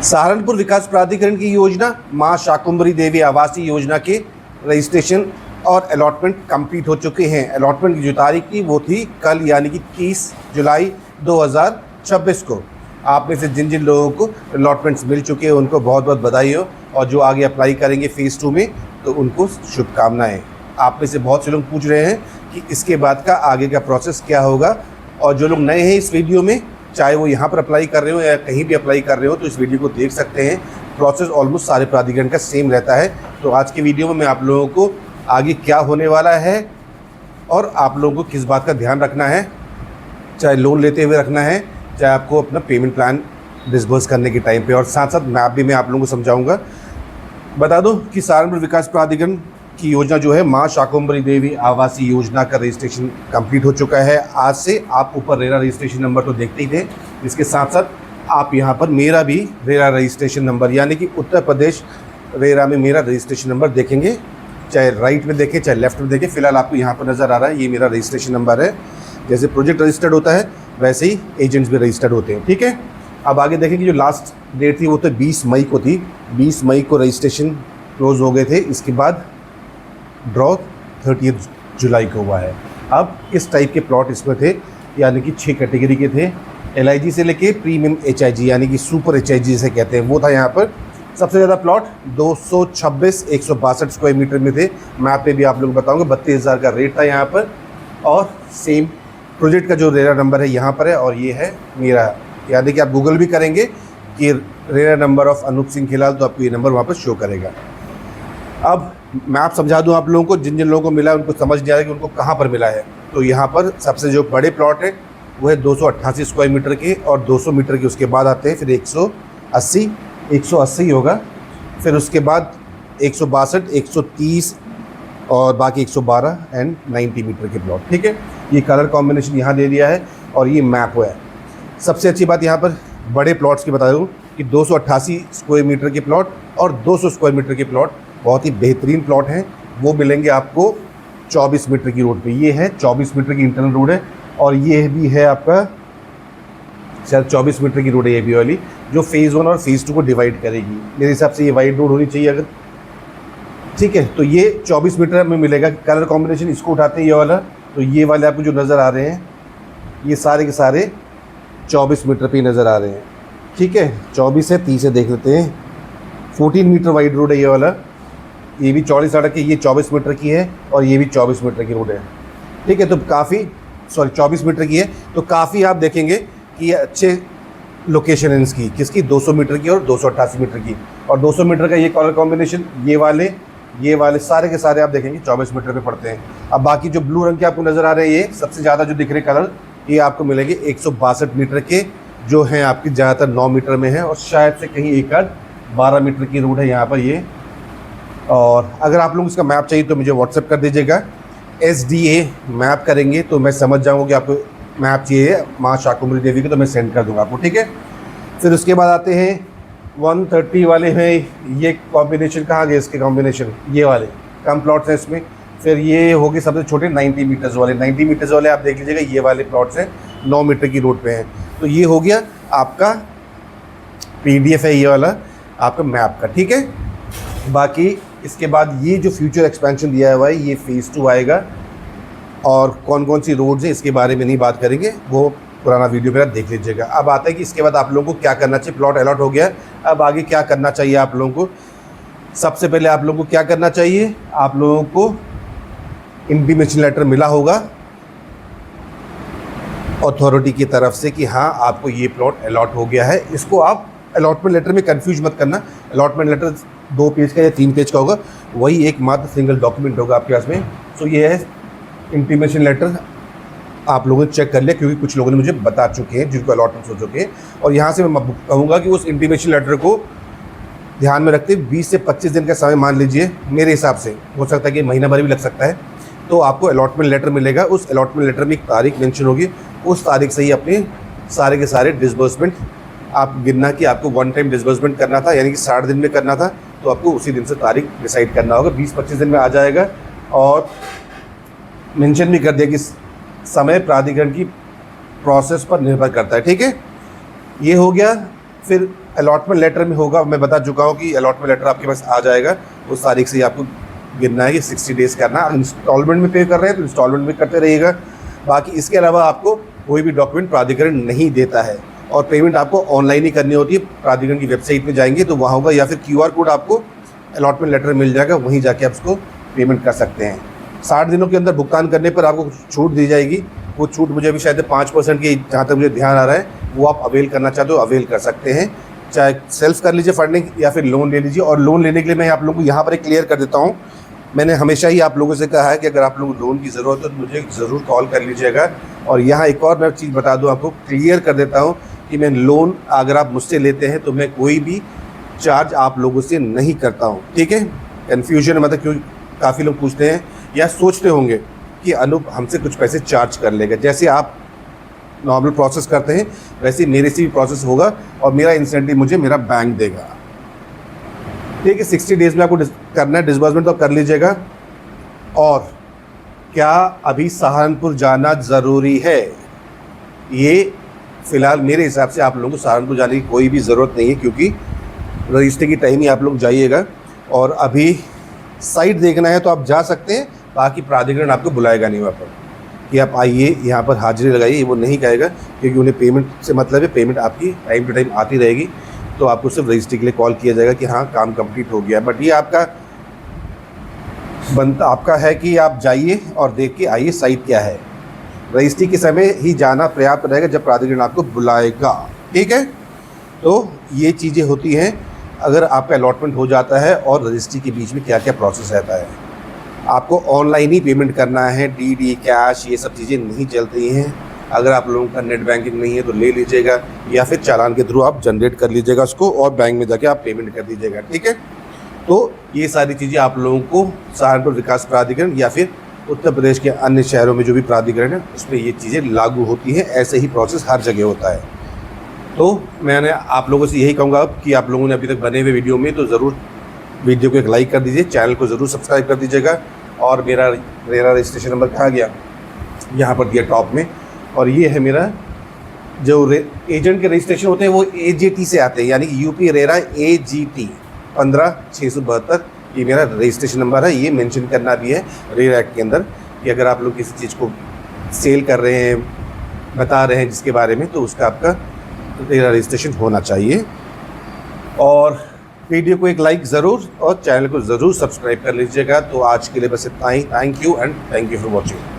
सहारनपुर विकास प्राधिकरण की योजना मां शाकुंभरी देवी आवासीय योजना के रजिस्ट्रेशन और अलॉटमेंट कंप्लीट हो चुके हैं। अलॉटमेंट की जो तारीख थी वो थी कल, यानी कि 30 जुलाई 2026 को। आप में से जिन जिन लोगों को अलॉटमेंट्स मिल चुके हैं उनको बहुत बहुत बधाई हो, और जो आगे अप्लाई करेंगे फ़ेज़ 2 में तो उनको शुभकामनाएँ। आप में से बहुत से लोग पूछ रहे हैं कि इसके बाद का आगे का प्रोसेस क्या होगा, और जो लोग नए हैं इस वीडियो में, चाहे वो यहाँ पर अप्लाई कर रहे हो या कहीं भी अप्लाई कर रहे हो, तो इस वीडियो को देख सकते हैं। प्रोसेस ऑलमोस्ट सारे प्राधिकरण का सेम रहता है। तो आज के वीडियो में मैं आप लोगों को आगे क्या होने वाला है और आप लोगों को किस बात का ध्यान रखना है, चाहे लोन लेते हुए रखना है, चाहे आपको अपना पेमेंट प्लान डिस्बर्स करने के टाइम पे, और साथ साथ मैप भी मैं आप लोगों को समझाऊंगा। बता दो कि सहारनपुर विकास प्राधिकरण की योजना जो है मां शाकुंभरी देवी आवासीय योजना का रजिस्ट्रेशन कंप्लीट हो चुका है। आज से आप ऊपर रेरा रजिस्ट्रेशन नंबर तो देखते ही थे, इसके साथ साथ आप यहाँ पर मेरा भी रेरा रजिस्ट्रेशन नंबर, यानी कि उत्तर प्रदेश रेरा में मेरा रजिस्ट्रेशन नंबर देखेंगे, चाहे राइट में देखें चाहे लेफ्ट में देखें। फिलहाल आपको यहाँ पर नज़र आ रहा है, ये मेरा रजिस्ट्रेशन नंबर है। जैसे प्रोजेक्ट रजिस्टर्ड होता है वैसे ही एजेंट्स भी रजिस्टर्ड होते हैं, ठीक है। अब आगे देखेंगे, जो लास्ट डेट थी वो तो 20 मई को थी। 20 मई को रजिस्ट्रेशन क्लोज हो गए थे। इसके बाद ड्रॉ 30 जुलाई को हुआ है। अब इस टाइप के प्लॉट इसमें थे, यानी कि 6 कैटेगरी के थे। LIG से लेके प्रीमियम HIG, यानी कि सुपर HIG जिसे कहते हैं, वो था यहाँ पर। सबसे ज़्यादा प्लॉट 226 162 स्क्वायर मीटर में थे। मैप पे भी आप लोग बताऊंगा, 32,000 का रेट था यहाँ पर। और सेम प्रोजेक्ट का जो रेरा नंबर है यहाँ पर है, और ये है मेरा, यानी कि आप गूगल भी करेंगे कि RERA number of Anoop Singh खिलाल, तो आपको ये नंबर वहाँ पर शो करेगा। अब मैप समझा दूं आप लोगों को, जिन जिन लोगों को मिला है उनको समझ नहीं आ रहा कि उनको कहाँ पर मिला है। तो यहाँ पर सबसे जो बड़े प्लॉट है वो है 288 स्क्वायर मीटर के, और 200 मीटर के उसके बाद आते हैं फिर 180 होगा, फिर उसके बाद 162, 130 और बाकी 112 एंड 90 मीटर के प्लॉट, ठीक है। ये कलर कॉम्बिनेशन यहाँ दे दिया है और ये मैप है। सबसे अच्छी बात यहाँ पर बड़े प्लॉट्स की बता दूँ कि 288 स्क्वायर मीटर के प्लॉट और 200 स्क्वायर मीटर के प्लॉट बहुत ही बेहतरीन प्लॉट हैं। वो मिलेंगे आपको 24 मीटर की रोड पे। ये है 24 मीटर की इंटरनल रोड है, और ये भी है आपका शायद 24 मीटर की रोड है ये भी वाली, जो फ़ेज़ 1 और फ़ेज़ 2 को डिवाइड करेगी। मेरे हिसाब से ये वाइड रोड होनी चाहिए अगर, ठीक है। तो ये 24 मीटर में मिलेगा। कलर कॉम्बिनेशन इसको उठाते हैं ये वाला, तो ये वाले आपको जो नज़र आ रहे हैं ये सारे के सारे 24 मीटर पे नज़र आ रहे हैं, ठीक है। 24 है, 30 है, देख लेते हैं। 14 मीटर वाइड रोड है ये वाला। ये भी चौड़ी सड़क है, ये 24 मीटर की है, और ये भी 24 मीटर की रोड है, ठीक है। तो काफ़ी 24 मीटर की है, तो काफ़ी आप देखेंगे कि ये अच्छे लोकेशन है इसकी, किसकी, 200 मीटर की और 288 मीटर की। और 200 मीटर का ये कलर कॉम्बिनेशन, ये वाले सारे के सारे आप देखेंगे 24 मीटर पे पड़ते हैं। अब बाकी जो ब्लू रंग के आपको नज़र आ रहे हैं, ये सबसे ज़्यादा जो दिख रहे कलर, ये आपको मिलेंगे 162 मीटर के, जो हैं आपकी ज़्यादातर 9 मीटर में है, और शायद से कहीं एक आध 12 मीटर की रोड है यहाँ पर ये। और अगर आप लोग इसका मैप चाहिए तो मुझे व्हाट्सएप कर दीजिएगा। SDA मैप करेंगे तो मैं समझ जाऊँगा कि आपको मैप चाहिए माँ शाकुंभरी देवी की, तो मैं सेंड कर दूँगा आपको, ठीक है। फिर उसके बाद आते हैं 130 वाले हैं। ये कॉम्बिनेशन कहाँ गए इसके कॉम्बिनेशन, ये वाले कम प्लॉट्स हैं इसमें। फिर ये हो गए सबसे छोटे 90 मीटर्स वाले। 90 मीटर्स वाले आप देख लीजिएगा, ये वाले प्लॉट्स हैं 9 मीटर की रोड पे हैं। तो ये हो गया आपका PDF है ये वाला आपका मैप का, ठीक है। बाकी इसके बाद ये जो फ्यूचर एक्सपेंशन दिया हुआ है, ये फ़ेज़ 2 आएगा, और कौन कौन सी रोड्स हैं इसके बारे में नहीं बात करेंगे, वो पुराना वीडियो मेरा देख लीजिएगा। अब आता है कि इसके बाद आप लोगों को क्या करना चाहिए। प्लॉट अलॉट हो गया, अब आगे क्या करना चाहिए आप लोगों को। सबसे पहले आप लोगों को क्या करना चाहिए, आप लोगों को इंटीमेशन लेटर मिला होगा अथॉरिटी की तरफ से कि हाँ आपको ये प्लॉट अलॉट हो गया है। इसको आप अलॉटमेंट लेटर में कंफ्यूज मत करना। अलॉटमेंट लेटर 2 पेज का या 3 पेज का होगा, वही एक मात्र सिंगल डॉक्यूमेंट होगा आपके पास में। सो ये है इंटीमेशन लेटर, आप लोगों ने चेक कर लिया, क्योंकि कुछ लोगों ने मुझे बता चुके हैं जिनको अलॉटमेंट हो चुके हैं। और यहाँ से मैं कहूँगा कि उस इंटीमेशन लेटर को ध्यान में रखते 20 से 25 दिन का समय मान लीजिए। मेरे हिसाब से हो सकता है कि महीना भर भी लग सकता है। तो आपको अलॉटमेंट लेटर मिलेगा, उस अलॉटमेंट लेटर में एक तारीख मेंशन होगी, उस तारीख से ही अपने सारे के सारे डिसबर्समेंट आप गिनना कि आपको 1 टाइम डिसबर्समेंट करना था, यानी कि 60 दिन में करना था, तो आपको उसी दिन से तारीख डिसाइड करना होगा। 20-25 दिन में आ जाएगा। और मेंशन भी कर दिया कि समय प्राधिकरण की प्रोसेस पर निर्भर करता है, ठीक है। ये हो गया। फिर अलॉटमेंट लेटर में होगा, मैं बता चुका हूँ कि अलॉटमेंट लेटर आपके पास आ जाएगा, उस तारीख से आपको गिनना है कि 60 डेज़ करना है। इंस्टॉलमेंट में पे कर रहे हैं तो इंस्टॉलमेंट में करते रहिएगा। बाकी इसके अलावा आपको कोई भी डॉक्यूमेंट प्राधिकरण नहीं देता है और पेमेंट आपको ऑनलाइन ही करनी होती है। प्राधिकरण की वेबसाइट पे जाएंगे तो वहाँ होगा, या फिर QR कोड आपको अलॉटमेंट लेटर मिल जाएगा, वहीं जाके आप उसको पेमेंट कर सकते हैं। 60 दिनों के अंदर भुगतान करने पर आपको छूट दी जाएगी। वो छूट मुझे अभी शायद 5% की, जहाँ तक मुझे ध्यान आ रहा है, वो आप अवेल करना चाहते हो अवेल कर सकते हैं। चाहे सेल्फ कर लीजिए फंडिंग या फिर लोन ले लीजिए। और लोन लेने के लिए मैं आप लोगों को यहाँ पर एक क्लियर कर देता हूँ, मैंने हमेशा ही आप लोगों से कहा है कि अगर आप लोगों को लोन की ज़रूरत हो तो मुझे ज़रूर कॉल कर लीजिएगा। और यहाँ एक और मैं चीज़ बता दूँ, आपको क्लियर कर देता हूँ कि मैं लोन अगर आप मुझसे लेते हैं तो मैं कोई भी चार्ज आप लोगों से नहीं करता हूँ, ठीक है। कन्फ्यूजन मतलब क्यों काफ़ी लोग पूछते हैं या सोचते होंगे कि अनूप हमसे कुछ पैसे चार्ज कर लेगा। जैसे आप नॉर्मल प्रोसेस करते हैं वैसे मेरे से भी प्रोसेस होगा और मेरा इंसेंटिव मुझे मेरा बैंक देगा, ठीक है। 60 डेज़ में आपको करना है डिसबर्समेंट, तो कर लीजिएगा। और क्या अभी सहारनपुर जाना ज़रूरी है? ये फ़िलहाल मेरे हिसाब से आप लोगों को सहारनपुर जाने की कोई भी ज़रूरत नहीं है, क्योंकि रजिस्ट्री की टाइम ही आप लोग जाइएगा। और अभी साइट देखना है तो आप जा सकते हैं, बाकी प्राधिकरण आपको बुलाएगा नहीं वहाँ पर कि आप आइए यहाँ पर हाजिरी लगाइए, वो नहीं कहेगा, क्योंकि उन्हें पेमेंट से मतलब है। पेमेंट आपकी टाइम टू टाइम आती रहेगी, तो आपको सिर्फ रजिस्ट्री के लिए कॉल किया जाएगा कि हाँ काम कंप्लीट हो गया। बट ये आपका है कि आप जाइए और देख के आइए साइट क्या है। रजिस्ट्री के समय ही जाना पर्याप्त रहेगा जब प्राधिकरण आपको बुलाएगा, ठीक है। तो ये चीज़ें होती हैं अगर आपका अलॉटमेंट हो जाता है। और रजिस्ट्री के बीच में क्या क्या प्रोसेस रहता है, आपको ऑनलाइन ही पेमेंट करना है, DD कैश ये सब चीज़ें नहीं चलती हैं। अगर आप लोगों का नेट बैंकिंग नहीं है तो ले लीजिएगा, या फिर चालान के थ्रू आप जनरेट कर लीजिएगा उसको और बैंक में जाके आप पेमेंट कर दीजिएगा, ठीक है। तो ये सारी चीज़ें आप लोगों को सहारनपुर विकास प्राधिकरण या फिर उत्तर प्रदेश के अन्य शहरों में जो भी प्राधिकरण है उसमें ये चीज़ें लागू होती हैं। ऐसे ही प्रोसेस हर जगह होता है। तो मैंने आप लोगों से यही कहूँगा कि आप लोगों ने अभी तक बने हुए वीडियो में तो ज़रूर वीडियो को एक लाइक कर दीजिए, चैनल को ज़रूर सब्सक्राइब कर दीजिएगा। और मेरा रजिस्ट्रेशन नंबर कहाँ गया, यहाँ पर दिया टॉप में। और ये है मेरा जो एजेंट के रजिस्ट्रेशन होते हैं वो AJT से आते हैं, यानी कि UP रेरा AGT 15672, ये मेरा रजिस्ट्रेशन नंबर है। ये मेंशन करना भी है रेरा एक्ट के अंदर कि अगर आप लोग किसी चीज़ को सेल कर रहे हैं, बता रहे हैं जिसके बारे में, तो उसका आपका रेरा रजिस्ट्रेशन होना चाहिए। और वीडियो को एक लाइक ज़रूर और चैनल को ज़रूर सब्सक्राइब कर लीजिएगा। तो आज के लिए बस इतना ही। Thank you and thank you for watching.